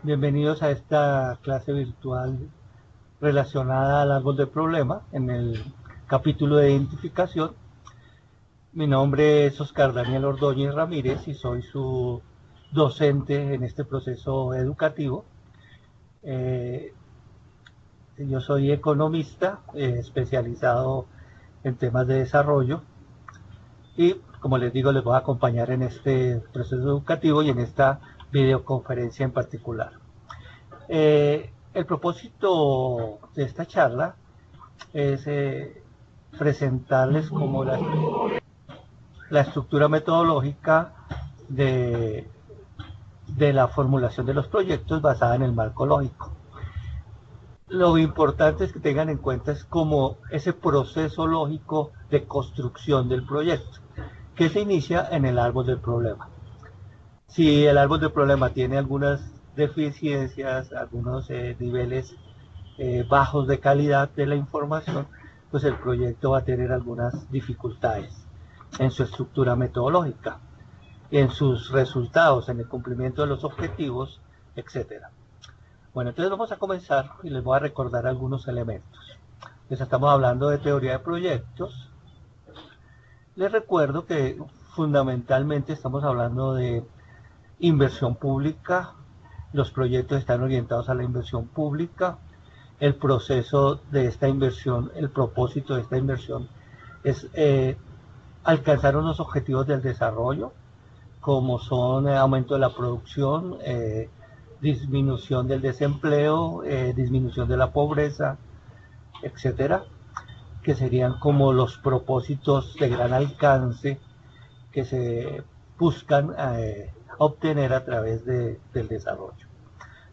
Bienvenidos a esta clase virtual relacionada al árbol del problema en el capítulo de identificación. Mi nombre es Oscar Daniel Ordóñez Ramírez y soy su docente en este proceso educativo. Yo soy economista especializado en temas de desarrollo y, como les digo, les voy a acompañar en este proceso educativo y en esta videoconferencia en particular. El propósito de esta charla es presentarles como la estructura metodológica de la formulación de los proyectos basada en el marco lógico. Lo importante es que tengan en cuenta es como ese proceso lógico de construcción del proyecto, que se inicia en el árbol del problema. Si el árbol del problema tiene algunas deficiencias, algunos niveles bajos de calidad de la información, pues el proyecto va a tener algunas dificultades en su estructura metodológica, en sus resultados, en el cumplimiento de los objetivos, etc. Bueno, entonces vamos a comenzar y les voy a recordar algunos elementos. Entonces estamos hablando de teoría de proyectos. Les recuerdo que fundamentalmente estamos hablando de inversión pública. Los proyectos están orientados a la inversión pública. El proceso de esta inversión, el propósito de esta inversión es alcanzar unos objetivos del desarrollo, como son aumento de la producción, disminución del desempleo, disminución de la pobreza, etcétera, que serían como los propósitos de gran alcance que se buscan obtener a través del desarrollo.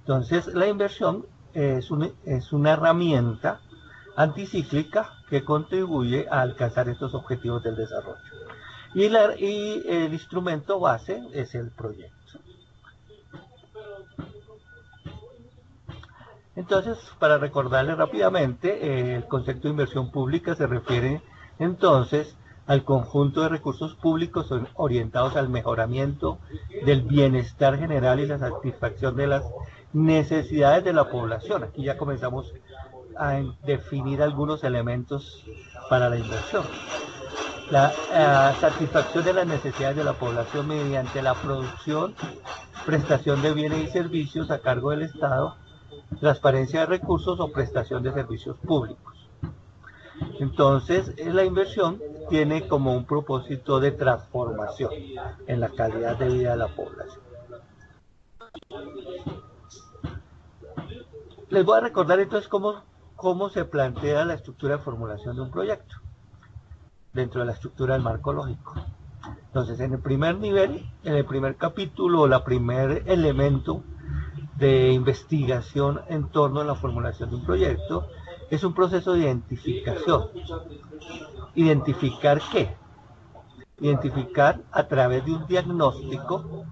Entonces, la inversión es una herramienta anticíclica que contribuye a alcanzar estos objetivos del desarrollo. Y el instrumento base es el proyecto. Entonces, para recordarles rápidamente, el concepto de inversión pública se refiere entonces al conjunto de recursos públicos orientados al mejoramiento del bienestar general y la satisfacción de las necesidades de la población. Aquí ya comenzamos a definir algunos elementos para la inversión. La satisfacción de las necesidades de la población mediante la producción, prestación de bienes y servicios a cargo del Estado, transparencia de recursos o prestación de servicios públicos. Entonces, la inversión tiene como un propósito de transformación en la calidad de vida de la población. Les voy a recordar entonces cómo se plantea la estructura de formulación de un proyecto dentro de la estructura del marco lógico. Entonces, en el primer nivel, en el primer capítulo, el primer elemento de investigación en torno a la formulación de un proyecto es un proceso de identificación. ¿Identificar qué? Identificar a través de un diagnóstico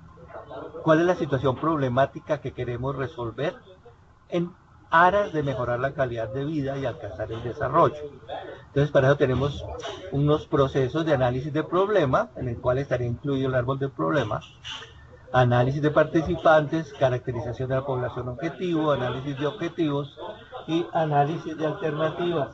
cuál es la situación problemática que queremos resolver en aras de mejorar la calidad de vida y alcanzar el desarrollo. Entonces, para eso tenemos unos procesos de análisis de problema, en el cual estaría incluido el árbol del problema, análisis de participantes, caracterización de la población objetivo, análisis de objetivos y análisis de alternativas.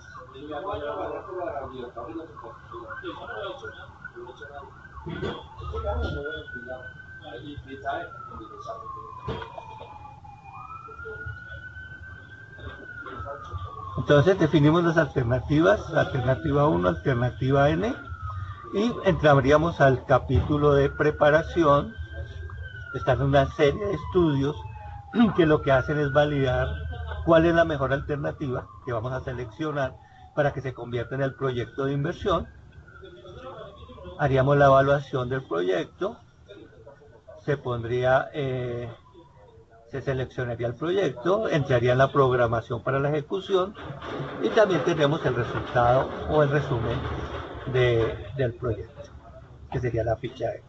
Entonces definimos las alternativas, alternativa 1, alternativa N, y entraríamos al capítulo de preparación. Están una serie de estudios que lo que hacen es validar cuál es la mejor alternativa que vamos a seleccionar para que se convierta en el proyecto de inversión. Haríamos la evaluación del proyecto, se seleccionaría el proyecto, entraría en la programación para la ejecución y también tendríamos el resultado o el resumen del proyecto, que sería la ficha de...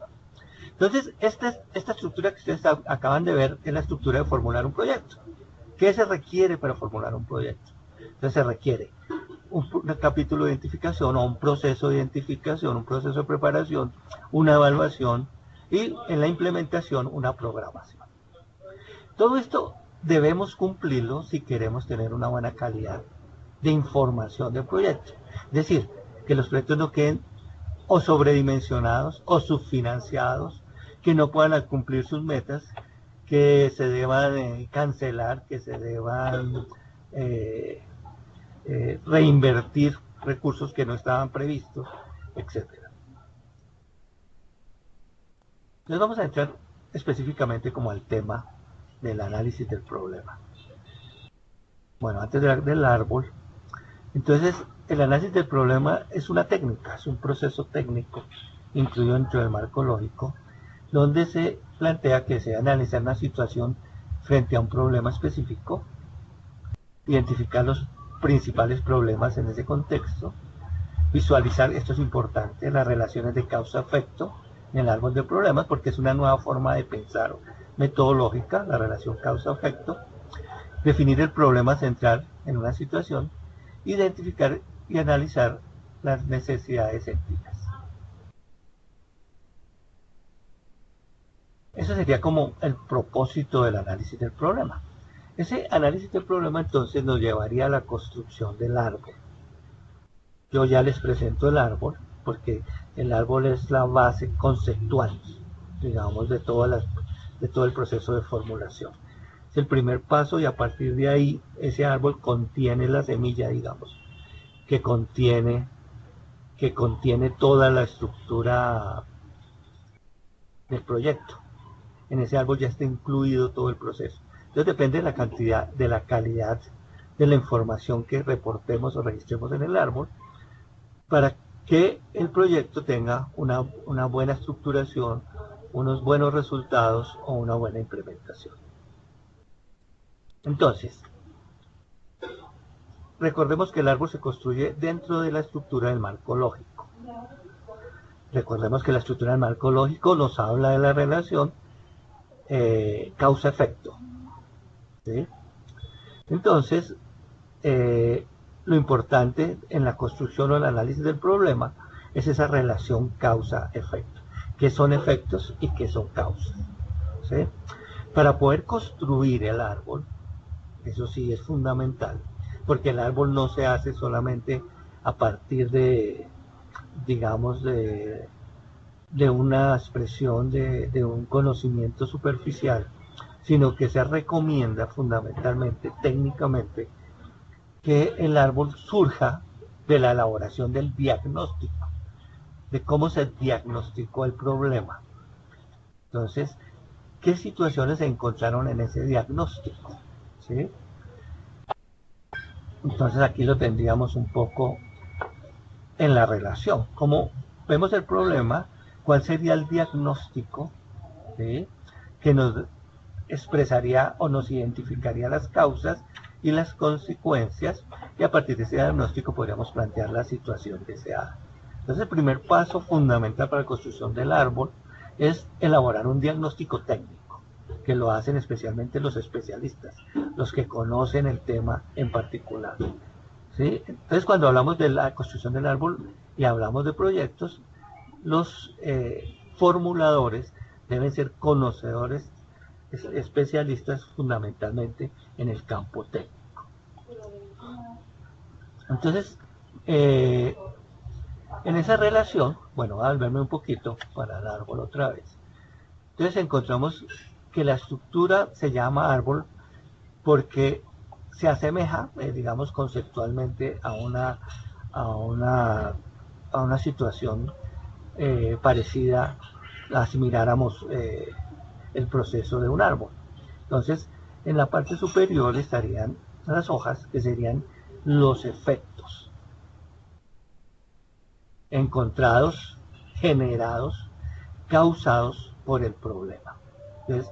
Entonces, esta estructura que ustedes acaban de ver es la estructura de formular un proyecto. ¿Qué se requiere para formular un proyecto? Entonces se requiere un capítulo de identificación o un proceso de identificación, un proceso de preparación, una evaluación y en la implementación una programación. Todo esto debemos cumplirlo si queremos tener una buena calidad de información del proyecto. Es decir, que los proyectos no queden o sobredimensionados o subfinanciados, que no puedan cumplir sus metas, que se deban cancelar, que se deban reinvertir recursos que no estaban previstos, etcétera. Entonces vamos a entrar específicamente como al tema del análisis del problema. Bueno, antes del árbol, entonces el análisis del problema es una técnica, es un proceso técnico incluido dentro del marco lógico, donde se plantea que se debe analizar una situación frente a un problema específico, identificar los principales problemas en ese contexto, visualizar, esto es importante, las relaciones de causa-efecto en el árbol de problemas, porque es una nueva forma de pensar metodológica, la relación causa-efecto, definir el problema central en una situación, identificar y analizar las necesidades éticas. Eso sería como el propósito del análisis del problema. Ese análisis del problema entonces nos llevaría a la construcción del árbol. Yo ya les presento el árbol, porque el árbol es la base conceptual, digamos, de todo el proceso de formulación. Es el primer paso y a partir de ahí ese árbol contiene la semilla, digamos, que contiene toda la estructura del proyecto. En ese árbol ya está incluido todo el proceso. Entonces depende de la cantidad, de la calidad de la información que reportemos o registremos en el árbol, para que el proyecto tenga una buena estructuración, unos buenos resultados o una buena implementación. Entonces, recordemos que el árbol se construye dentro de la estructura del marco lógico. Recordemos que la estructura del marco lógico nos habla de la relación causa-efecto. ¿Sí? Entonces, lo importante en la construcción o el análisis del problema es esa relación causa-efecto. ¿Qué son efectos y qué son causas? ¿Sí? Para poder construir el árbol, eso sí es fundamental, porque el árbol no se hace solamente a partir de, digamos, de una expresión de un conocimiento superficial, sino que se recomienda fundamentalmente, técnicamente, que el árbol surja de la elaboración del diagnóstico, de cómo se diagnosticó el problema. Entonces, ¿qué situaciones se encontraron en ese diagnóstico? ¿Sí? Entonces aquí lo tendríamos un poco en la relación. Como vemos el problema, ¿cuál sería el diagnóstico? ¿Sí? Que nos expresaría o nos identificaría las causas y las consecuencias, y a partir de ese diagnóstico podríamos plantear la situación deseada. Entonces el primer paso fundamental para la construcción del árbol es elaborar un diagnóstico técnico, que lo hacen especialmente los especialistas, los que conocen el tema en particular. ¿Sí? Entonces cuando hablamos de la construcción del árbol y hablamos de proyectos, los formuladores deben ser conocedores, especialistas fundamentalmente en el campo técnico. Entonces, en esa relación, bueno, voy a volverme un poquito para el árbol otra vez. Entonces encontramos que la estructura se llama árbol porque se asemeja, digamos, conceptualmente a una situación parecida a si miráramos el proceso de un árbol. Entonces, en la parte superior estarían las hojas, que serían los efectos encontrados, generados, causados por el problema. Entonces,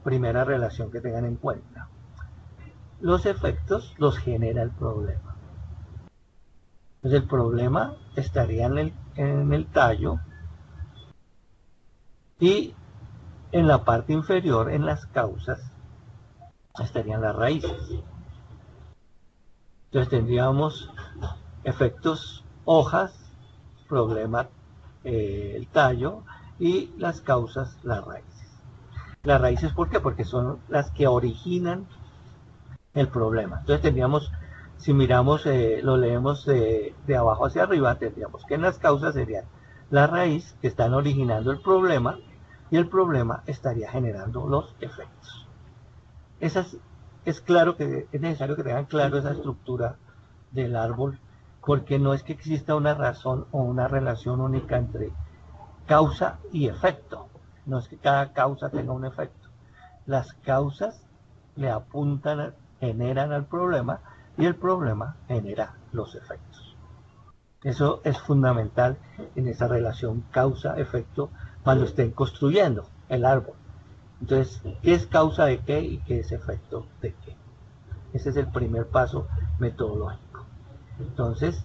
primera relación que tengan en cuenta. Los efectos los genera el problema. Entonces, el problema estaría en el tallo y en la parte inferior, en las causas, estarían las raíces. Entonces tendríamos efectos hojas, problema el tallo, y las causas las raíces. Las raíces, ¿por qué? Porque son las que originan el problema. Entonces tendríamos, si miramos, lo leemos de abajo hacia arriba, tendríamos que en las causas serían la raíz que están originando el problema y el problema estaría generando los efectos. Es claro que es necesario que tengan claro esa estructura del árbol, porque no es que exista una razón o una relación única entre causa y efecto. No es que cada causa tenga un efecto. Las causas le apuntan, generan al problema y el problema genera los efectos. Eso es fundamental en esa relación causa-efecto cuando estén construyendo el árbol. Entonces, ¿qué es causa de qué y qué es efecto de qué? Ese es el primer paso metodológico. Entonces,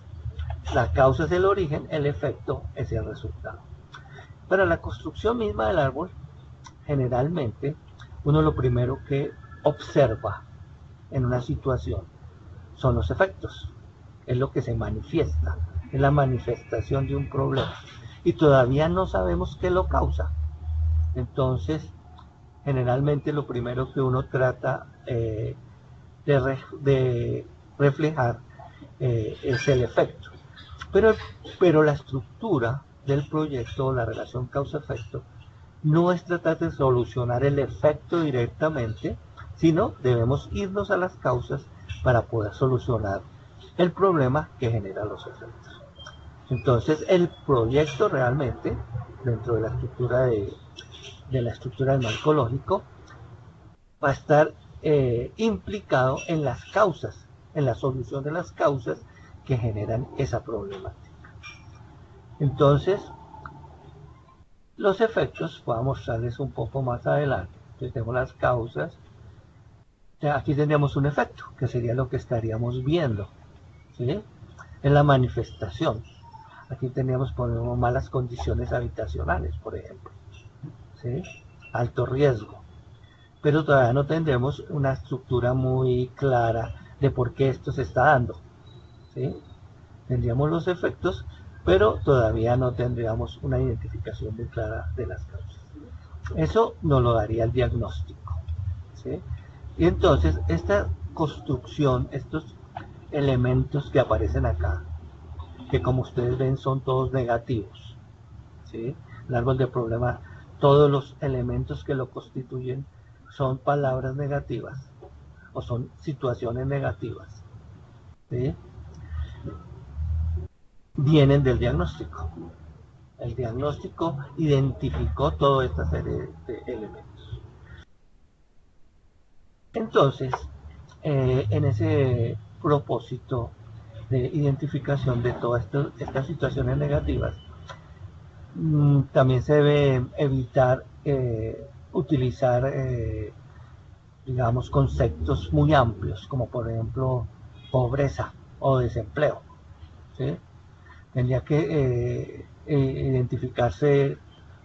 la causa es el origen, el efecto es el resultado. Para la construcción misma del árbol, generalmente, uno lo primero que observa en una situación son los efectos. Es lo que se manifiesta, es la manifestación de un problema. Y todavía no sabemos qué lo causa. Entonces, generalmente lo primero que uno trata de reflejar es el efecto. Pero la estructura del proyecto, la relación causa-efecto, no es tratar de solucionar el efecto directamente, sino debemos irnos a las causas para poder solucionar el problema que genera los efectos. Entonces, el proyecto realmente, dentro de la estructura la estructura del marco lógico, va a estar implicado en las causas, en la solución de las causas que generan esa problemática. Entonces, los efectos, voy a mostrarles un poco más adelante. Entonces, tenemos las causas. Aquí tendríamos un efecto, que sería lo que estaríamos viendo, ¿sí? En la manifestación. Aquí tendríamos, ponemos malas condiciones habitacionales, por ejemplo, ¿sí? Alto riesgo. Pero todavía no tendremos una estructura muy clara de por qué esto se está dando, ¿sí? Tendríamos los efectos, pero todavía no tendríamos una identificación muy clara de las causas. Eso nos lo daría el diagnóstico, ¿sí? Y entonces esta construcción, estos elementos que aparecen acá, que como ustedes ven son todos negativos, ¿sí? El árbol de problema, todos los elementos que lo constituyen son palabras negativas o son situaciones negativas, ¿sí? Vienen del diagnóstico. El diagnóstico identificó toda esta serie de elementos. Entonces, en ese propósito de identificación de todas estas situaciones negativas, también se debe evitar utilizar, digamos, conceptos muy amplios, como por ejemplo pobreza o desempleo, ¿sí? Tendría que identificarse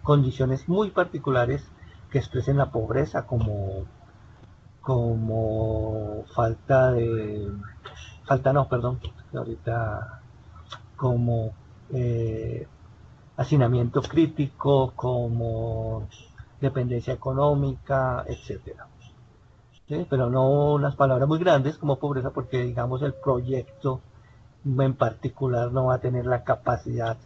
condiciones muy particulares que expresen la pobreza como como hacinamiento crítico, como dependencia económica, etcétera. ¿Sí? Pero no unas palabras muy grandes como pobreza, porque digamos el proyecto en particular no va a tener la capacidad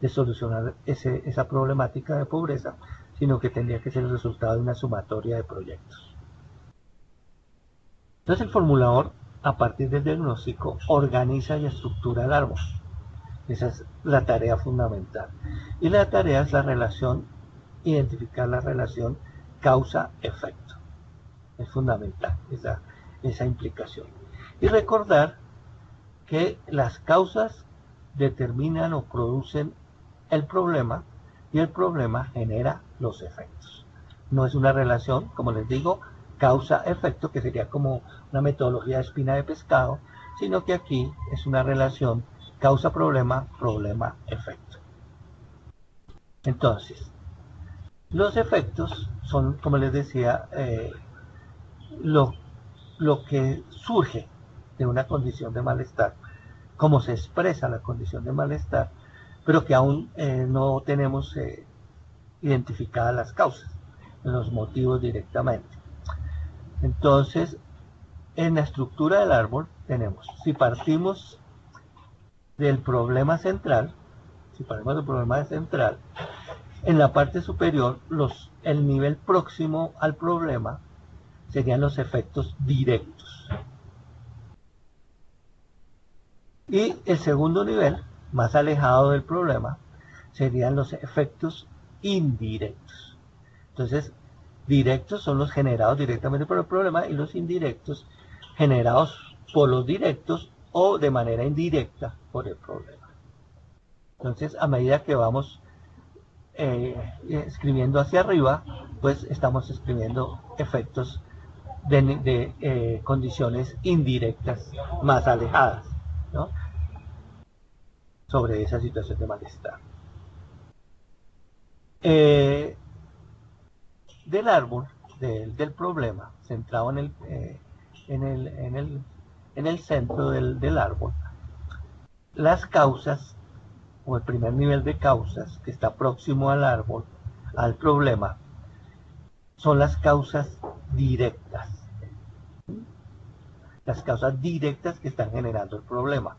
de solucionar esa problemática de pobreza, sino que tendría que ser el resultado de una sumatoria de proyectos. Entonces el formulador, a partir del diagnóstico, organiza y estructura el árbol. Esa es la tarea fundamental. Y la tarea es la relación, identificar la relación causa-efecto. Es fundamental esa implicación. Y recordar que las causas determinan o producen el problema y el problema genera los efectos. No es una relación, como les digo, causa-efecto, que sería como una metodología de espina de pescado, sino que aquí es una relación causa-problema, problema-efecto. Entonces, los efectos son, como les decía, lo que surge de una condición de malestar, cómo se expresa la condición de malestar, pero que aún no tenemos identificadas las causas, los motivos directamente. Entonces, en la estructura del árbol tenemos, si partimos del problema central, en la parte superior, el nivel próximo al problema serían los efectos directos. Y el segundo nivel, más alejado del problema, serían los efectos indirectos. Entonces, directos son los generados directamente por el problema y los indirectos generados por los directos o de manera indirecta por el problema. Entonces, a medida que vamos escribiendo hacia arriba, pues estamos escribiendo efectos de condiciones indirectas más alejadas, ¿no?, sobre esa situación de malestar. Del árbol, del problema, centrado en el centro del árbol, las causas, o el primer nivel de causas, que está próximo al árbol, al problema, son las causas directas. Las causas directas que están generando el problema.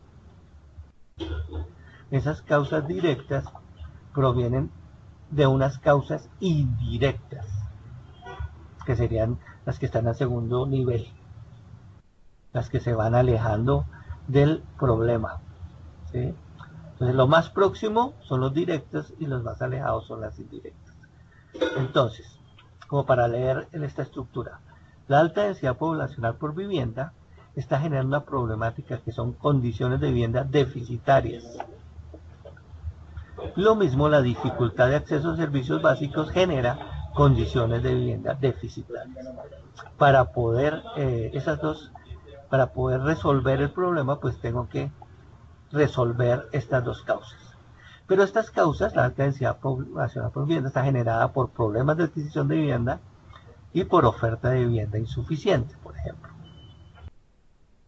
Esas causas directas provienen de unas causas indirectas, que serían las que están al segundo nivel, las que se van alejando del problema, ¿sí? Entonces, lo más próximo son los directos y los más alejados son las indirectas. Entonces, como para leer en esta estructura, la alta densidad poblacional por vivienda está generando una problemática que son condiciones de vivienda deficitarias. Lo mismo, la dificultad de acceso a servicios básicos genera condiciones de vivienda deficitarias. Para poder resolver el problema, pues tengo que resolver estas dos causas. Pero estas causas, la alta densidad poblacional por vivienda, está generada por problemas de adquisición de vivienda y por oferta de vivienda insuficiente, por ejemplo.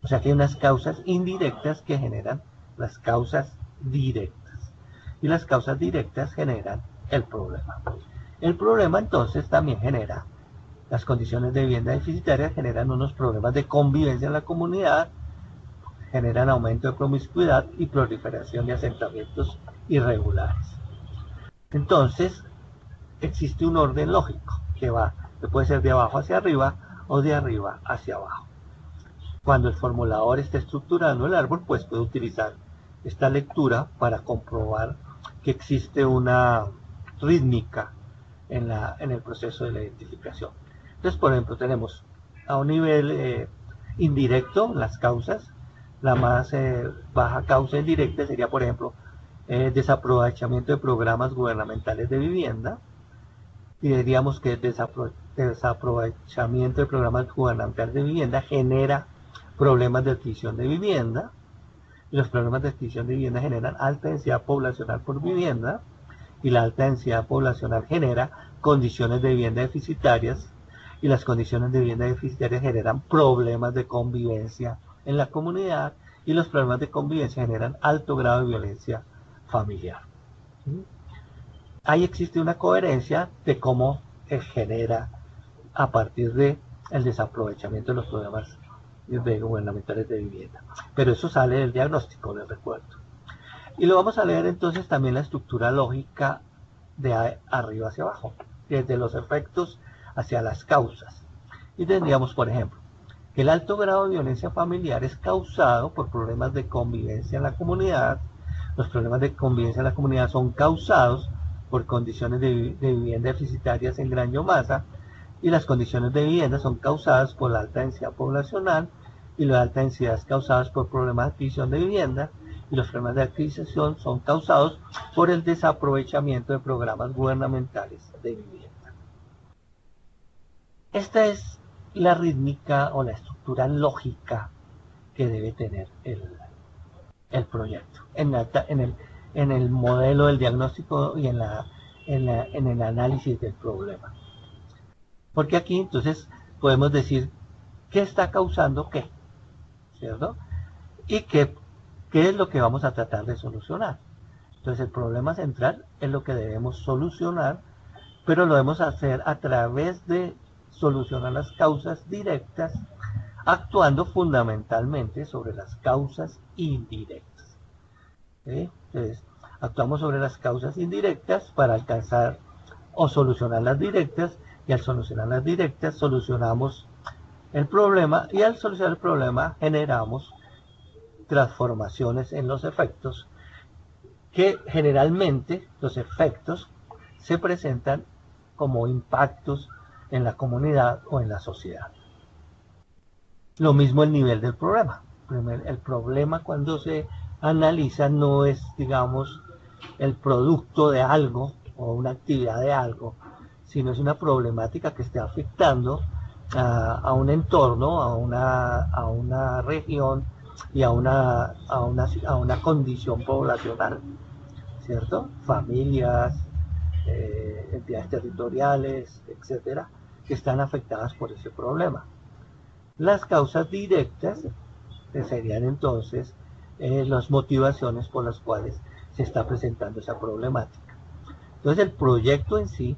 O sea que hay unas causas indirectas que generan las causas directas. Y las causas directas generan el problema. El problema entonces también genera, las condiciones de vivienda deficitarias generan unos problemas de convivencia en la comunidad, generan aumento de promiscuidad y proliferación de asentamientos irregulares. Entonces, existe un orden lógico que puede ser de abajo hacia arriba o de arriba hacia abajo. Cuando el formulador esté estructurando el árbol, pues puede utilizar esta lectura para comprobar que existe una rítmica en el proceso de la identificación. Entonces, por ejemplo, tenemos a un nivel indirecto las causas. La más baja causa indirecta sería, por ejemplo, desaprovechamiento de programas gubernamentales de vivienda. Y diríamos que el desaprovechamiento de programas gubernamentales de vivienda genera problemas de adquisición de vivienda. Y los problemas de adquisición de vivienda generan alta densidad poblacional por vivienda. Y la alta densidad poblacional genera condiciones de vivienda deficitarias. Y las condiciones de vivienda deficitarias generan problemas de convivencia en la comunidad, y los problemas de convivencia generan alto grado de violencia familiar. Ahí existe una coherencia de cómo se genera a partir del desaprovechamiento de los programas gubernamentales de vivienda. Pero eso sale del diagnóstico, les recuerdo. Y lo vamos a leer entonces también la estructura lógica de arriba hacia abajo, desde los efectos hacia las causas. Y tendríamos, por ejemplo, que el alto grado de violencia familiar es causado por problemas de convivencia en la comunidad. Los problemas de convivencia en la comunidad son causados por condiciones de vivienda deficitarias en gran biomasa, y las condiciones de vivienda son causadas por la alta densidad poblacional, y la alta densidad es causadas por problemas de adquisición de vivienda, y los problemas de adquisición son causados por el desaprovechamiento de programas gubernamentales de vivienda. Esta es la rítmica o la estructura lógica que debe tener el proyecto en el modelo del diagnóstico y en el análisis del problema. Porque aquí entonces podemos decir qué está causando qué, ¿cierto? Y qué es lo que vamos a tratar de solucionar. Entonces el problema central es lo que debemos solucionar, pero lo debemos hacer a través de solucionar las causas directas actuando fundamentalmente sobre las causas indirectas. ¿Sí? Entonces, actuamos sobre las causas indirectas para alcanzar o solucionar las directas, y al solucionar las directas solucionamos el problema, y al solucionar el problema generamos transformaciones en los efectos, que generalmente los efectos se presentan como impactos en la comunidad o en la sociedad. Lo mismo el nivel del problema. El problema, cuando se analiza, no es, digamos, el producto de algo o una actividad de algo, sino es una problemática que esté afectando a un entorno, a una región y a una condición poblacional, ¿cierto? Familias, entidades territoriales, etcétera, que están afectadas por ese problema. Las causas directas serían entonces las motivaciones por las cuales se está presentando esa problemática. Entonces el proyecto en sí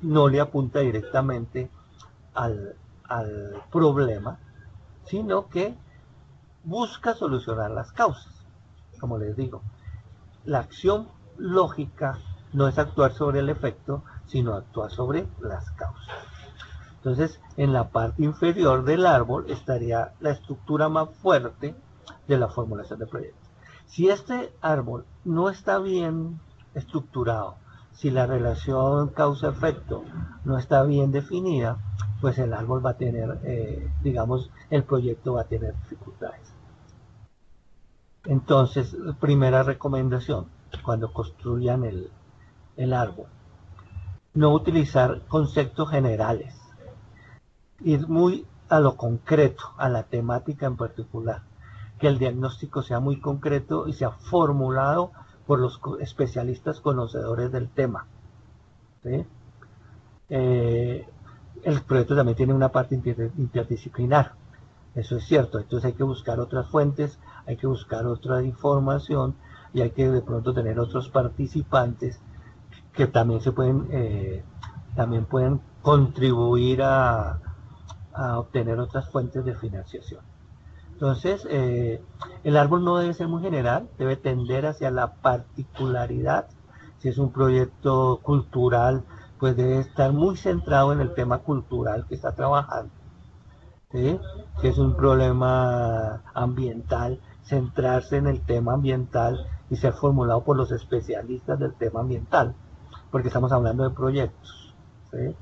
no le apunta directamente al problema, sino que busca solucionar las causas. Como les digo, la acción lógica no es actuar sobre el efecto, sino actuar sobre las causas. Entonces, en la parte inferior del árbol estaría la estructura más fuerte de la formulación de proyectos. Si este árbol no está bien estructurado, si la relación causa-efecto no está bien definida, pues el árbol va a tener, digamos, el proyecto va a tener dificultades. Entonces, primera recomendación, cuando construyan el árbol, no utilizar conceptos generales, ir muy a lo concreto, a la temática en particular, que el diagnóstico sea muy concreto y sea formulado por los especialistas conocedores del tema. ¿Sí? El proyecto también tiene una parte interdisciplinar, eso es cierto, entonces hay que buscar otras fuentes, hay que buscar otra información y hay que de pronto tener otros participantes que también pueden contribuir a obtener otras fuentes de financiación. Entonces, el árbol no debe ser muy general, debe tender hacia la particularidad. Si es un proyecto cultural, pues debe estar muy centrado en el tema cultural que está trabajando. ¿Sí? Si es un problema ambiental, centrarse en el tema ambiental y ser formulado por los especialistas del tema ambiental, porque estamos hablando de proyectos. ¿Sí?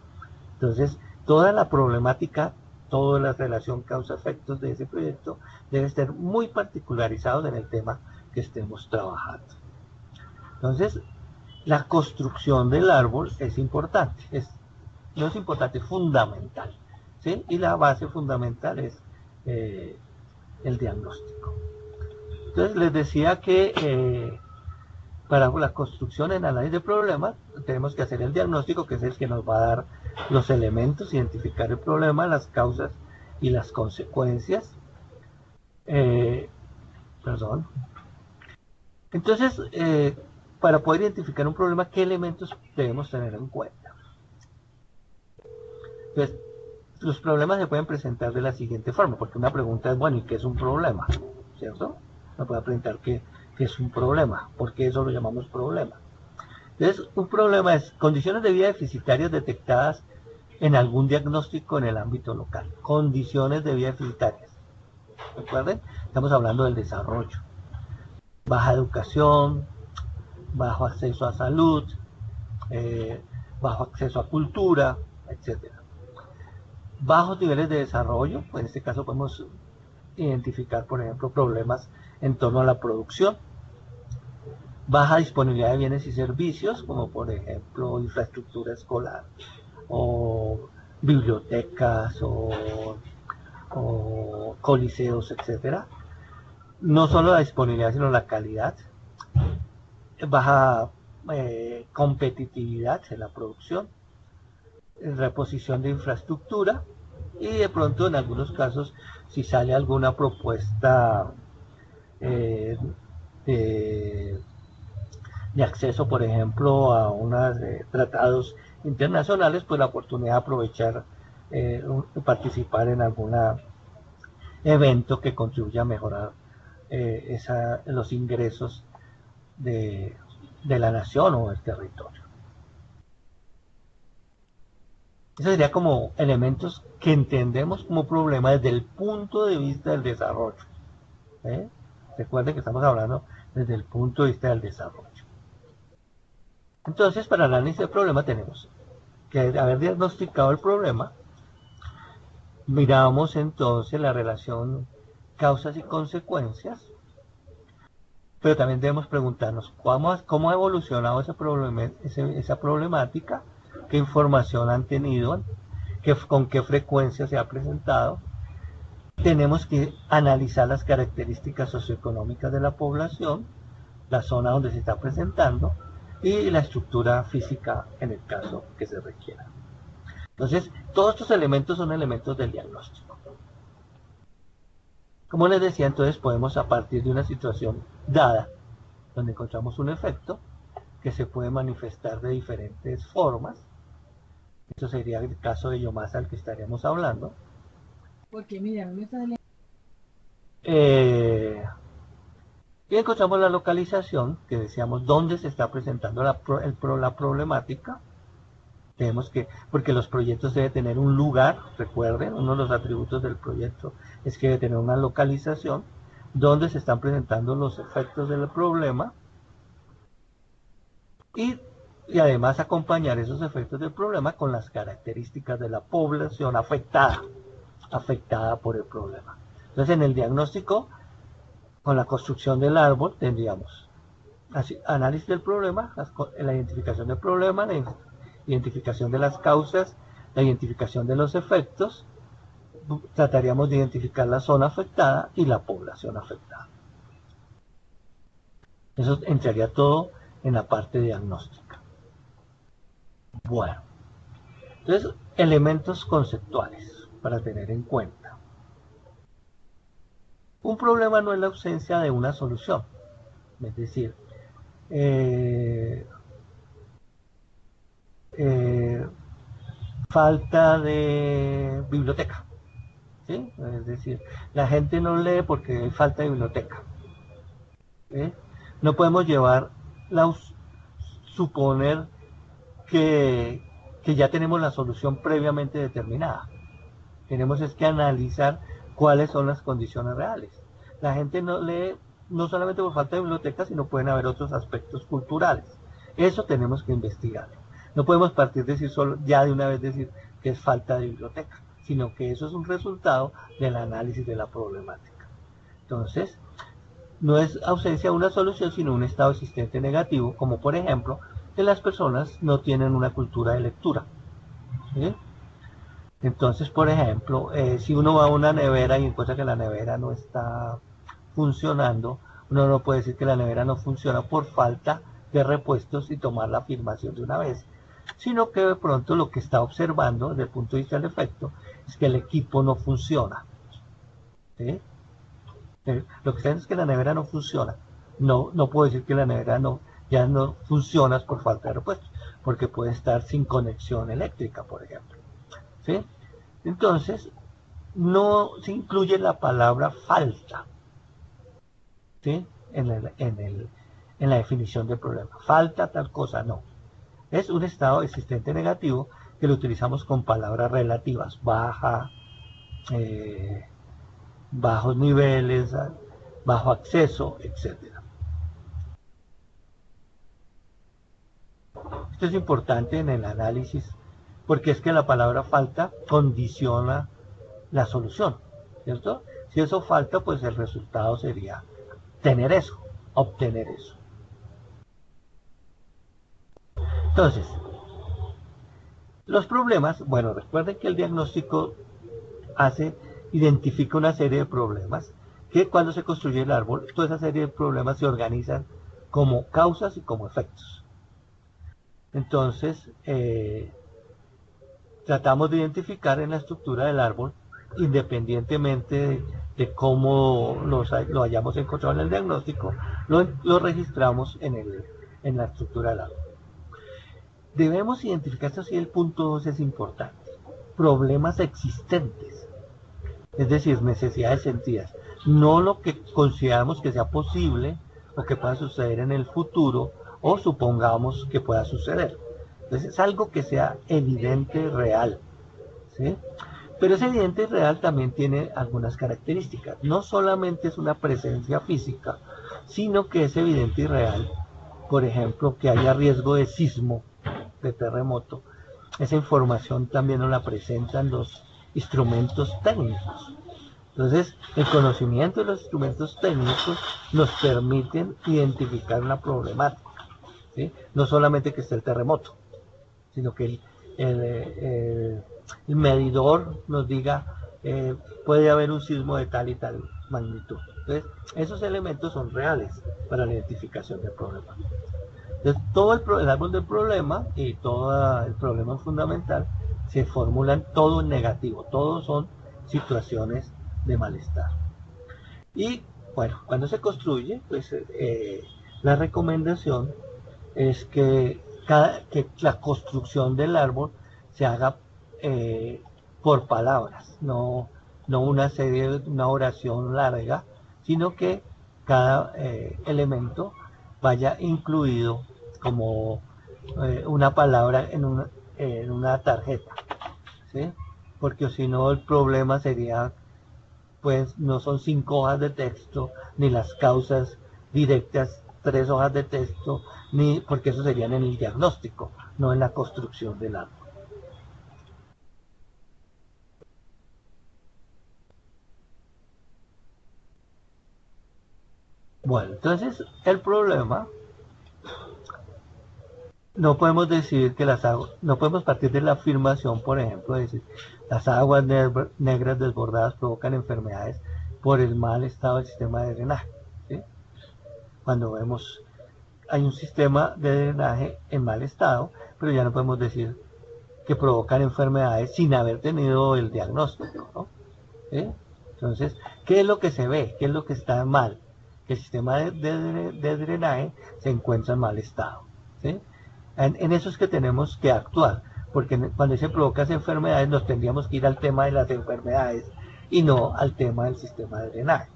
Entonces, toda la problemática, toda la relación causa-efectos de ese proyecto debe ser muy particularizado en el tema que estemos trabajando. Entonces, la construcción del árbol es importante, no es importante, es fundamental, ¿sí? Y la base fundamental es el diagnóstico. Entonces, les decía que para la construcción en análisis de problemas tenemos que hacer el diagnóstico, que es el que nos va a dar los elementos, identificar el problema, las causas y las consecuencias. Entonces, para poder identificar un problema, ¿qué elementos debemos tener en cuenta? Entonces, los problemas se pueden presentar de la siguiente forma, porque una pregunta es, bueno, ¿y qué es un problema? ¿Cierto? Me puede preguntar qué es un problema, porque eso lo llamamos problema. Entonces, un problema es condiciones de vida deficitarias detectadas en algún diagnóstico en el ámbito local. Condiciones de vida deficitarias. ¿Recuerden? Estamos hablando del desarrollo. Baja educación, bajo acceso a salud, bajo acceso a cultura, etc. Bajos niveles de desarrollo, pues en este caso podemos identificar, por ejemplo, problemas en torno a la producción. Baja disponibilidad de bienes y servicios, como por ejemplo infraestructura escolar, o bibliotecas, o coliseos, etcétera. No solo la disponibilidad, sino la calidad. Baja competitividad en la producción, reposición de infraestructura, y de pronto en algunos casos, si sale alguna propuesta de acceso, por ejemplo, a unos tratados internacionales, pues la oportunidad de aprovechar, participar en alguna evento que contribuya a mejorar los ingresos de la nación o del territorio. Eso sería como elementos que entendemos como problema desde el punto de vista del desarrollo. ¿Eh? Recuerden que estamos hablando desde el punto de vista del desarrollo. Entonces, para el análisis del problema tenemos que haber diagnosticado el problema. Miramos entonces la relación causas y consecuencias, pero también debemos preguntarnos cómo ha evolucionado esa problemática, qué información han tenido, con qué frecuencia se ha presentado. Tenemos que analizar las características socioeconómicas de la población, la zona donde se está presentando y la estructura física en el caso que se requiera. Entonces, todos estos elementos son elementos del diagnóstico. Como les decía, entonces podemos, a partir de una situación dada, donde encontramos un efecto que se puede manifestar de diferentes formas. Esto sería el caso de biomasa al que estaríamos hablando. Porque mira, a mí me está saliendo... Y encontramos la localización, que decíamos dónde se está presentando la problemática. Tenemos que, porque los proyectos deben tener un lugar, recuerden, uno de los atributos del proyecto es que debe tener una localización donde se están presentando los efectos del problema y además acompañar esos efectos del problema con las características de la población afectada por el problema. Entonces, en el diagnóstico, con la construcción del árbol, tendríamos análisis del problema, la identificación del problema, la identificación de las causas, la identificación de los efectos, trataríamos de identificar la zona afectada y la población afectada. Eso entraría todo en la parte diagnóstica. Bueno, entonces, elementos conceptuales para tener en cuenta. Un problema no es la ausencia de una solución, es decir, falta de biblioteca, ¿sí? Es decir, la gente no lee porque hay falta de biblioteca. ¿Sí? No podemos suponer que ya tenemos la solución previamente determinada. Tenemos es que analizar cuáles son las condiciones reales. La gente no lee no solamente por falta de biblioteca, sino pueden haber otros aspectos culturales. Eso tenemos que investigar. No podemos partir de decir ya de una vez decir que es falta de biblioteca, sino que eso es un resultado del análisis de la problemática. Entonces, no es ausencia de una solución, sino un estado existente negativo, como por ejemplo, que las personas no tienen una cultura de lectura. ¿Sí? Entonces, por ejemplo, si uno va a una nevera y encuentra que la nevera no está funcionando, uno no puede decir que la nevera no funciona por falta de repuestos y tomar la afirmación de una vez, sino que de pronto lo que está observando desde el punto de vista del efecto es que el equipo no funciona. ¿Sí? Lo que está diciendo es que la nevera no funciona. No puedo decir que la nevera ya no funciona por falta de repuestos, porque puede estar sin conexión eléctrica, por ejemplo. ¿Sí? Entonces, no se incluye la palabra falta, ¿sí? en la definición del problema. Falta tal cosa, no. Es un estado existente negativo que lo utilizamos con palabras relativas, baja, bajos niveles, bajo acceso, etc. Esto es importante en el análisis porque es que la palabra falta condiciona la solución, ¿cierto? Si eso falta, pues el resultado sería tener eso, obtener eso. Entonces, los problemas, bueno, recuerden que el diagnóstico identifica una serie de problemas que cuando se construye el árbol, toda esa serie de problemas se organizan como causas y como efectos. Entonces, tratamos de identificar en la estructura del árbol, independientemente de cómo lo hayamos encontrado en el diagnóstico, lo registramos en la estructura del árbol. Debemos identificar, esto sí, el punto 2 es importante, problemas existentes. es decir, necesidades sentidas, no lo que consideramos que sea posible o que pueda suceder en el futuro o supongamos que pueda suceder. Entonces es algo que sea evidente y real, ¿sí? Pero ese evidente y real también tiene algunas características. No solamente es una presencia física, sino que es evidente y real, por ejemplo, que haya riesgo de sismo, de terremoto. Esa información también nos la presentan los instrumentos técnicos. Entonces, el conocimiento de los instrumentos técnicos nos permiten identificar una problemática, ¿sí? No solamente que esté el terremoto, sino que el medidor nos diga puede haber un sismo de tal y tal magnitud. Entonces, esos elementos son reales para la identificación del problema. Entonces, todo el árbol del problema y todo el problema fundamental se formulan todo en negativo, todos son situaciones de malestar. Y bueno, cuando se construye, pues la recomendación es que la construcción del árbol se haga por palabras, no una oración larga, sino que cada elemento vaya incluido como una palabra en una tarjeta, ¿sí? Porque si no el problema sería, pues no son 5 hojas de texto, ni las causas directas 3 hojas de texto, ni porque eso sería en el diagnóstico, no en la construcción del árbol. Bueno, entonces el problema, no podemos decir que las aguas, no podemos partir de la afirmación, por ejemplo, de decir, las aguas negras desbordadas provocan enfermedades por el mal estado del sistema de drenaje, ¿sí? Cuando vemos, hay un sistema de drenaje en mal estado, pero ya no podemos decir que provocan enfermedades sin haber tenido el diagnóstico, ¿no? ¿Sí? Entonces, ¿qué es lo que se ve? ¿Qué es lo que está mal? Que el sistema de drenaje se encuentra en mal estado, ¿sí? En eso es que tenemos que actuar, porque cuando se provocan esas enfermedades nos tendríamos que ir al tema de las enfermedades y no al tema del sistema de drenaje.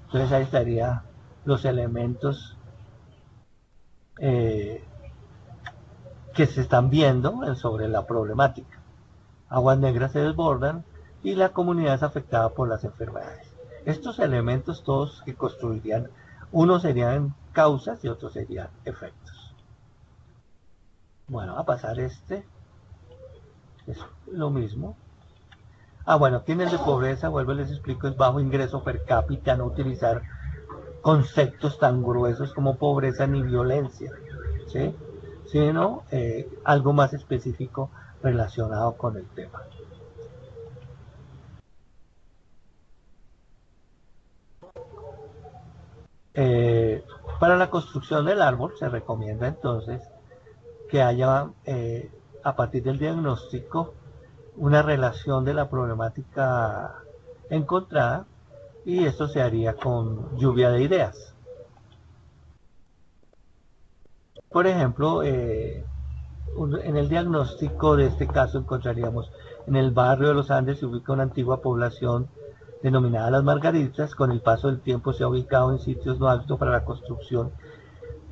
Entonces ahí estarían los elementos que se están viendo sobre la problemática. Aguas negras se desbordan y la comunidad es afectada por las enfermedades. Estos elementos todos que construirían, unos serían causas y otros serían efectos. Bueno, a pasar este, es lo mismo. Bueno, tiene el de pobreza, vuelvo les explico, es bajo ingreso per cápita, no utilizar conceptos tan gruesos como pobreza ni violencia, ¿sí? Sino algo más específico relacionado con el tema. Para la construcción del árbol se recomienda entonces que haya a partir del diagnóstico una relación de la problemática encontrada, y esto se haría con lluvia de ideas. Por ejemplo, en el diagnóstico de este caso encontraríamos: en el barrio de los Andes se ubica una antigua población denominada Las Margaritas. Con el paso del tiempo se ha ubicado en sitios no aptos para la construcción,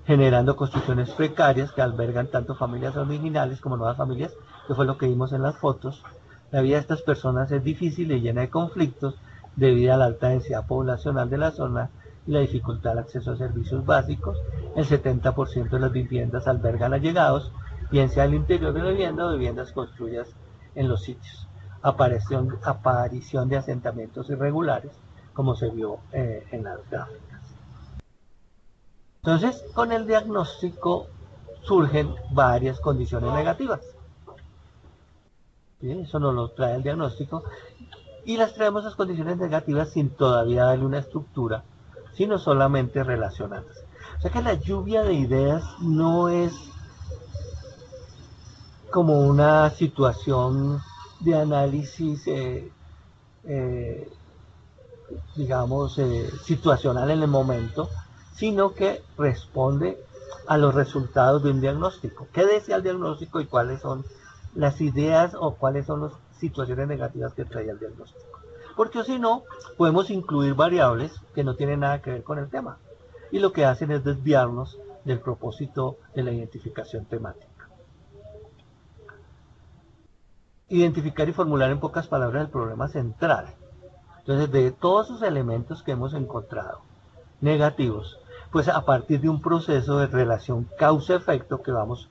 generando construcciones precarias que albergan tanto familias originales como nuevas familias, que fue lo que vimos en las fotos. La vida de estas personas es difícil y llena de conflictos debido a la alta densidad poblacional de la zona y la dificultad al acceso a servicios básicos. El 70% de las viviendas albergan allegados, bien sea al interior de la vivienda o viviendas construidas en los sitios. Aparición de asentamientos irregulares, como se vio en las gráficas. Entonces, con el diagnóstico surgen varias condiciones negativas. ¿Sí? Eso nos lo trae el diagnóstico, y las traemos las condiciones negativas sin todavía darle una estructura, sino solamente relacionadas. O sea que la lluvia de ideas no es como una situación de análisis, digamos, situacional en el momento, sino que responde a los resultados de un diagnóstico. ¿Qué decía el diagnóstico y cuáles son las ideas o cuáles son las situaciones negativas que traía el diagnóstico? Porque si no, podemos incluir variables que no tienen nada que ver con el tema. Y lo que hacen es desviarnos del propósito de la identificación temática. Identificar y formular en pocas palabras el problema central. Entonces, de todos esos elementos que hemos encontrado negativos, pues a partir de un proceso de relación causa-efecto que vamos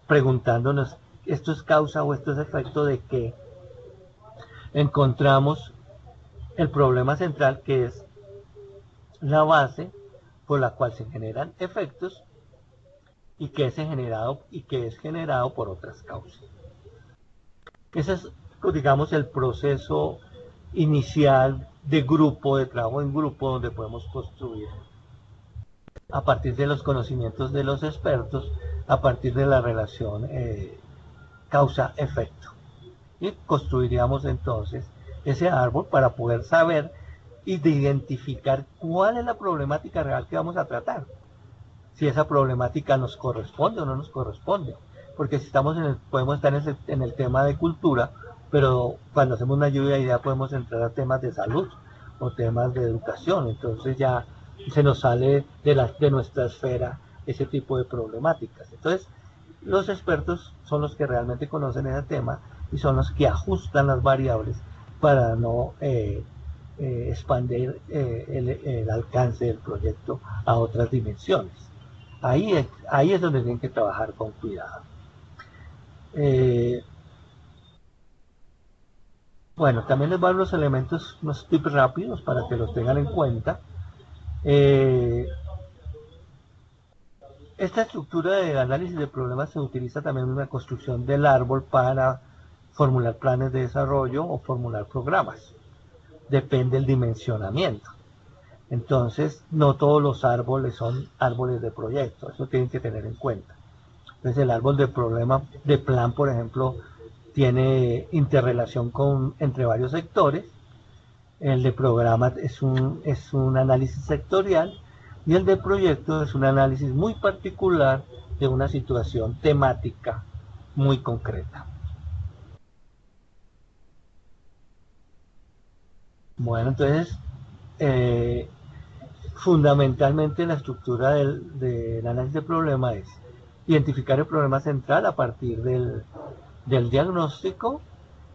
preguntándonos, ¿esto es causa o esto es efecto de qué? Encontramos el problema central, que es la base por la cual se generan efectos y que es generado por otras causas. Ese es, digamos, el proceso inicial de grupo, de trabajo en grupo, donde podemos construir a partir de los conocimientos de los expertos, a partir de la relación causa-efecto. Y construiríamos entonces ese árbol para poder saber y de identificar cuál es la problemática real que vamos a tratar. Si esa problemática nos corresponde o no nos corresponde. Porque si estamos podemos estar en el tema de cultura, pero cuando hacemos una lluvia de ideas podemos entrar a temas de salud o temas de educación. Entonces ya se nos sale de nuestra esfera ese tipo de problemáticas. Entonces, los expertos son los que realmente conocen ese tema y son los que ajustan las variables para no expandir el alcance del proyecto a otras dimensiones. Ahí es donde tienen que trabajar con cuidado. Bueno, también les voy a dar los elementos, unos tips rápidos para que los tengan en cuenta. Esta estructura de análisis de problemas se utiliza también en la construcción del árbol para formular planes de desarrollo o formular programas. Depende del dimensionamiento. Entonces, no todos los árboles son árboles de proyecto, eso tienen que tener en cuenta. Entonces, el árbol de problema, de plan, por ejemplo, tiene interrelación entre varios sectores. El de programa es un análisis sectorial y el de proyecto es un análisis muy particular de una situación temática muy concreta. Bueno, entonces, fundamentalmente la estructura del análisis de problema es identificar el problema central a partir del diagnóstico,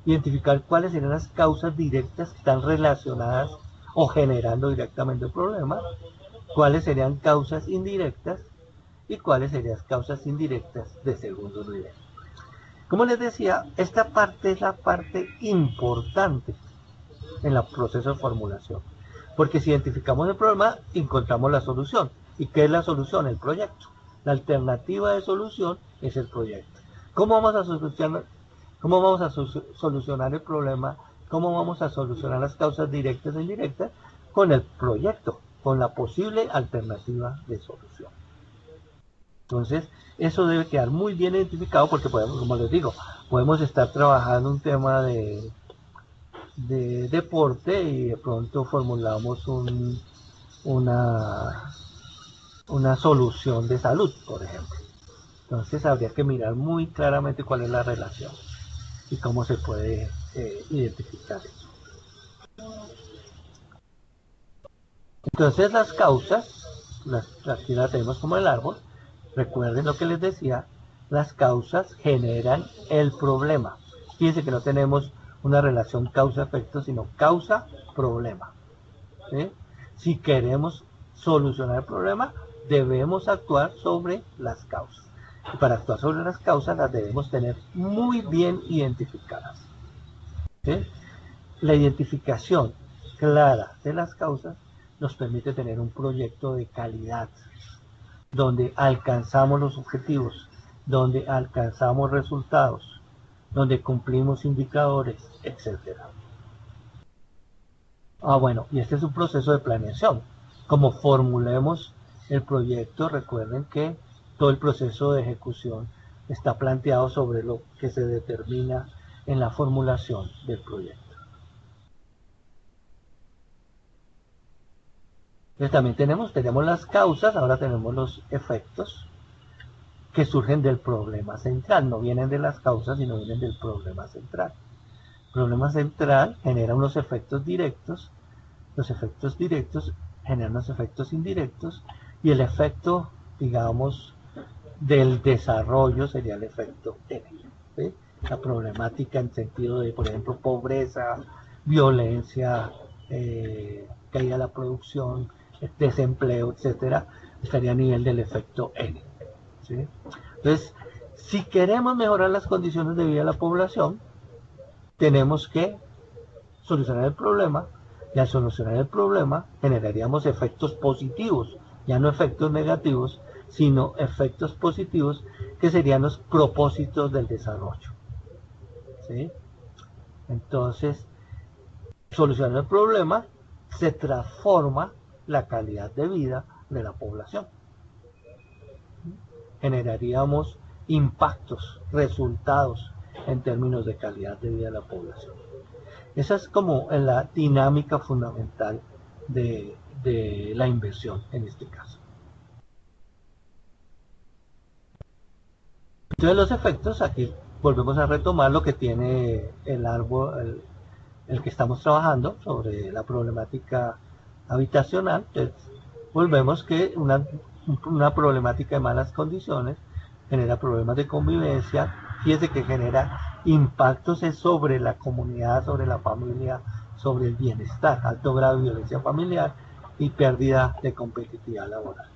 identificar cuáles serían las causas directas que están relacionadas o generando directamente el problema, cuáles serían causas indirectas y cuáles serían causas indirectas de segundo nivel. Como les decía, esta parte es la parte importante en el proceso de formulación, porque si identificamos el problema, encontramos la solución. ¿Y qué es la solución? El proyecto. La alternativa de solución es el proyecto. ¿Cómo vamos a solucionar el problema? ¿Cómo vamos a solucionar las causas directas e indirectas? Con el proyecto, con la posible alternativa de solución. Entonces, eso debe quedar muy bien identificado porque, podemos, como les digo, podemos estar trabajando un tema de deporte y de pronto formulamos una solución de salud, por ejemplo. Entonces habría que mirar muy claramente cuál es la relación y cómo se puede identificar eso. Entonces las causas, aquí las tenemos como el árbol. Recuerden lo que les decía, las causas generan el problema. Fíjense que no tenemos una relación causa-efecto, sino causa-problema. ¿Sí? Si queremos solucionar el problema, debemos actuar sobre las causas. Y para actuar sobre las causas las debemos tener muy bien identificadas. ¿Sí? La identificación clara de las causas nos permite tener un proyecto de calidad, donde alcanzamos los objetivos, donde alcanzamos resultados, donde cumplimos indicadores, etc. Bueno, y este es un proceso de planeación. Como formulemos el proyecto, recuerden que todo el proceso de ejecución está planteado sobre lo que se determina en la formulación del proyecto. Entonces también tenemos las causas, ahora tenemos los efectos que surgen del problema central. No vienen de las causas, sino vienen del problema central. El problema central genera unos efectos directos, los efectos directos generan unos efectos indirectos, y el efecto, digamos, del desarrollo sería el efecto N. ¿Sí? La problemática en sentido de, por ejemplo, pobreza, violencia, caída de la producción, desempleo, etcétera, estaría a nivel del efecto N. ¿Sí? Entonces, si queremos mejorar las condiciones de vida de la población, tenemos que solucionar el problema, y al solucionar el problema generaríamos efectos positivos, ya no efectos negativos, sino efectos positivos, que serían los propósitos del desarrollo. ¿Sí? Entonces, solucionando el problema, se transforma la calidad de vida de la población. Generaríamos impactos, resultados en términos de calidad de vida de la población. Esa es como la dinámica fundamental de la inversión en este caso. Entonces los efectos, aquí volvemos a retomar lo que tiene el árbol, el que estamos trabajando sobre la problemática habitacional. Entonces, volvemos que una problemática de malas condiciones genera problemas de convivencia, fíjese que genera impactos sobre la comunidad, sobre la familia, sobre el bienestar, alto grado de violencia familiar y pérdida de competitividad laboral.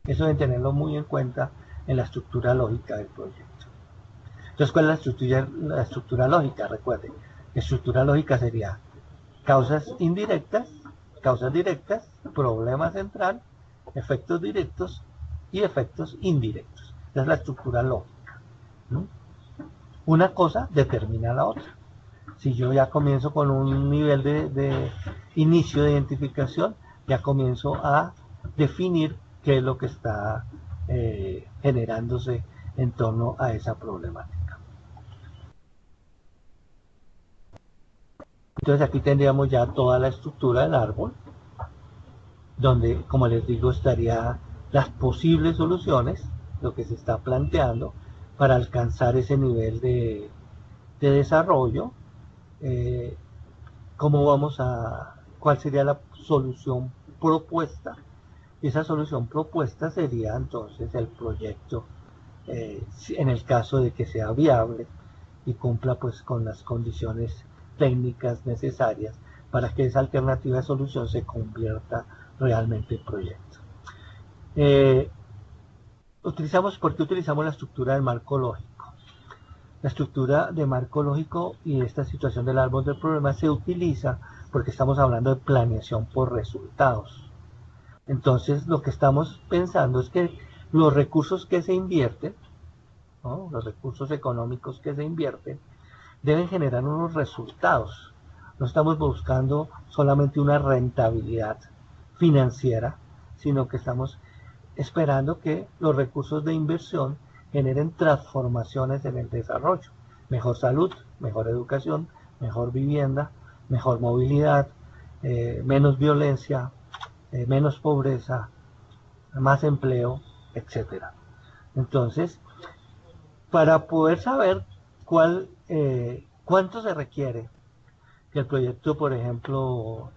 Eso deben tenerlo muy en cuenta en la estructura lógica del proyecto. Entonces, ¿cuál es la estructura lógica? Recuerden, la estructura lógica sería causas indirectas, causas directas, problema central, efectos directos y efectos indirectos. Esa es la estructura lógica. ¿No? Una cosa determina la otra. Si yo ya comienzo con un nivel de inicio de identificación, ya comienzo a definir qué es lo que está generándose en torno a esa problemática. Entonces aquí tendríamos ya toda la estructura del árbol, donde, como les digo, estaría las posibles soluciones, lo que se está planteando para alcanzar ese nivel de desarrollo, cuál sería la solución propuesta. Y esa solución propuesta sería entonces el proyecto, en el caso de que sea viable y cumpla pues con las condiciones técnicas necesarias para que esa alternativa de solución se convierta realmente en proyecto. ¿Por qué utilizamos la estructura del marco lógico? La estructura de marco lógico y esta situación del árbol del problema se utiliza porque estamos hablando de planeación por resultados. Entonces, lo que estamos pensando es que los recursos que se invierten, ¿no? Los recursos económicos que se invierten, deben generar unos resultados. No estamos buscando solamente una rentabilidad financiera, sino que estamos esperando que los recursos de inversión generen transformaciones en el desarrollo. Mejor salud, mejor educación, mejor vivienda, mejor movilidad, menos violencia, menos pobreza, más empleo, etc. Entonces, para poder saber cuánto se requiere que el proyecto, por ejemplo,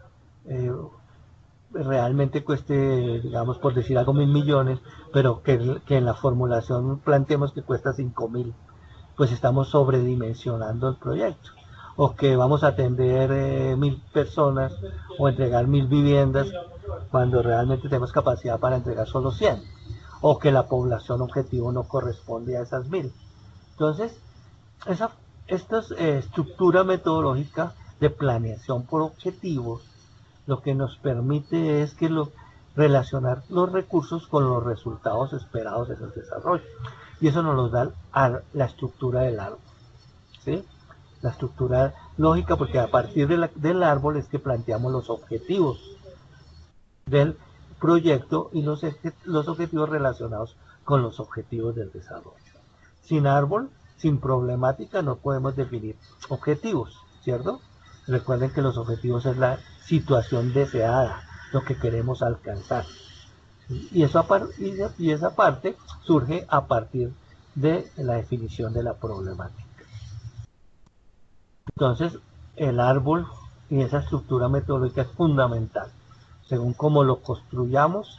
realmente cueste, digamos, por decir algo, 1.000 millones, pero que en la formulación planteemos que cuesta 5.000, pues estamos sobredimensionando el proyecto. O que vamos a atender 1.000 personas o entregar 1.000 viviendas cuando realmente tenemos capacidad para entregar solo 100. O que la población objetivo no corresponde a esas 1.000. Entonces, esta estructura metodológica de planeación por objetivos lo que nos permite es relacionar los recursos con los resultados esperados en el desarrollo. Y eso nos lo da la estructura del árbol. ¿Sí? La estructura lógica, porque a partir del árbol es que planteamos los objetivos del proyecto y los objetivos relacionados con los objetivos del desarrollo. Sin árbol, sin problemática, no podemos definir objetivos, ¿cierto? Recuerden que los objetivos es la situación deseada, lo que queremos alcanzar. Y esa parte surge a partir de la definición de la problemática. Entonces, el árbol y esa estructura metodológica es fundamental. Según cómo lo construyamos,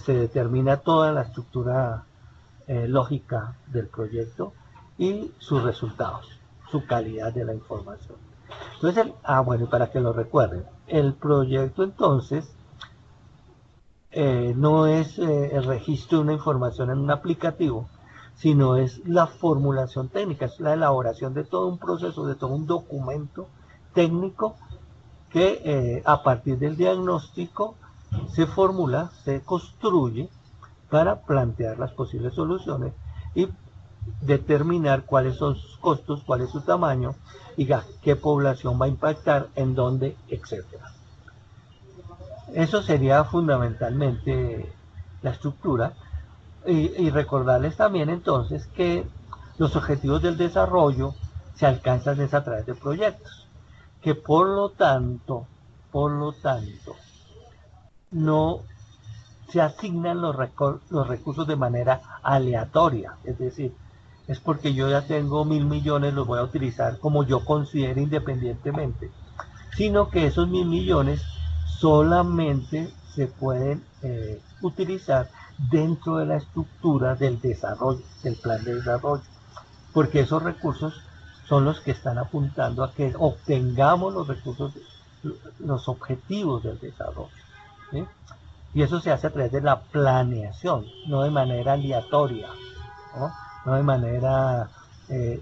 se determina toda la estructura lógica del proyecto y sus resultados, su calidad de la información. Entonces, bueno, para que lo recuerden, el proyecto entonces no es el registro de una información en un aplicativo, sino es la formulación técnica, es la elaboración de todo un proceso, de todo un documento técnico que a partir del diagnóstico se formula, se construye para plantear las posibles soluciones y determinar cuáles son sus costos, cuál es su tamaño y qué población va a impactar, en dónde, etcétera. Eso sería fundamentalmente la estructura. Y recordarles también entonces que los objetivos del desarrollo se alcanzan a través de proyectos, que por lo tanto, no se asignan los recursos de manera aleatoria, es decir, es porque yo ya tengo 1.000 millones, los voy a utilizar como yo considere independientemente, sino que esos 1.000 millones solamente se pueden utilizar dentro de la estructura del desarrollo, del plan de desarrollo, porque esos recursos son los que están apuntando a que obtengamos los recursos, los objetivos del desarrollo, ¿sí? Y eso se hace a través de la planeación, no de manera aleatoria, no de manera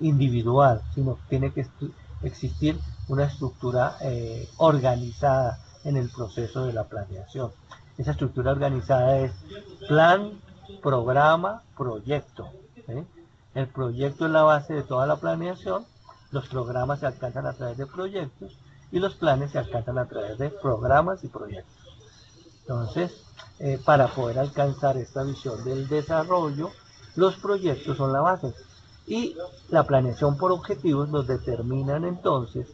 individual, sino que tiene que existir una estructura organizada en el proceso de la planeación. Esa estructura organizada es plan, programa, proyecto, ¿sí? El proyecto es la base de toda la planeación, los programas se alcanzan a través de proyectos y los planes se alcanzan a través de programas y proyectos. Entonces, para poder alcanzar esta visión del desarrollo, los proyectos son la base y la planeación por objetivos nos determinan entonces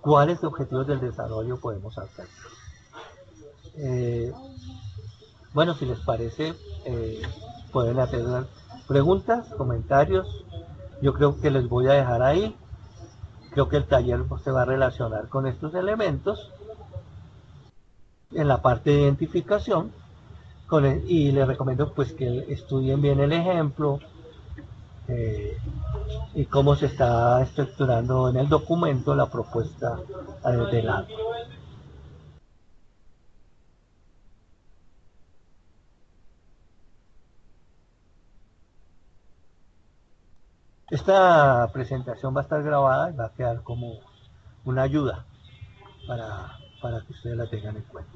cuáles objetivos del desarrollo podemos alcanzar. Bueno, si les parece, pueden hacer preguntas, comentarios. Yo creo que les voy a dejar ahí. Creo que el taller se va a relacionar con estos elementos en la parte de identificación. Y les recomiendo pues que estudien bien el ejemplo y cómo se está estructurando en el documento la propuesta del árbol. Esta presentación va a estar grabada y va a quedar como una ayuda para que ustedes la tengan en cuenta.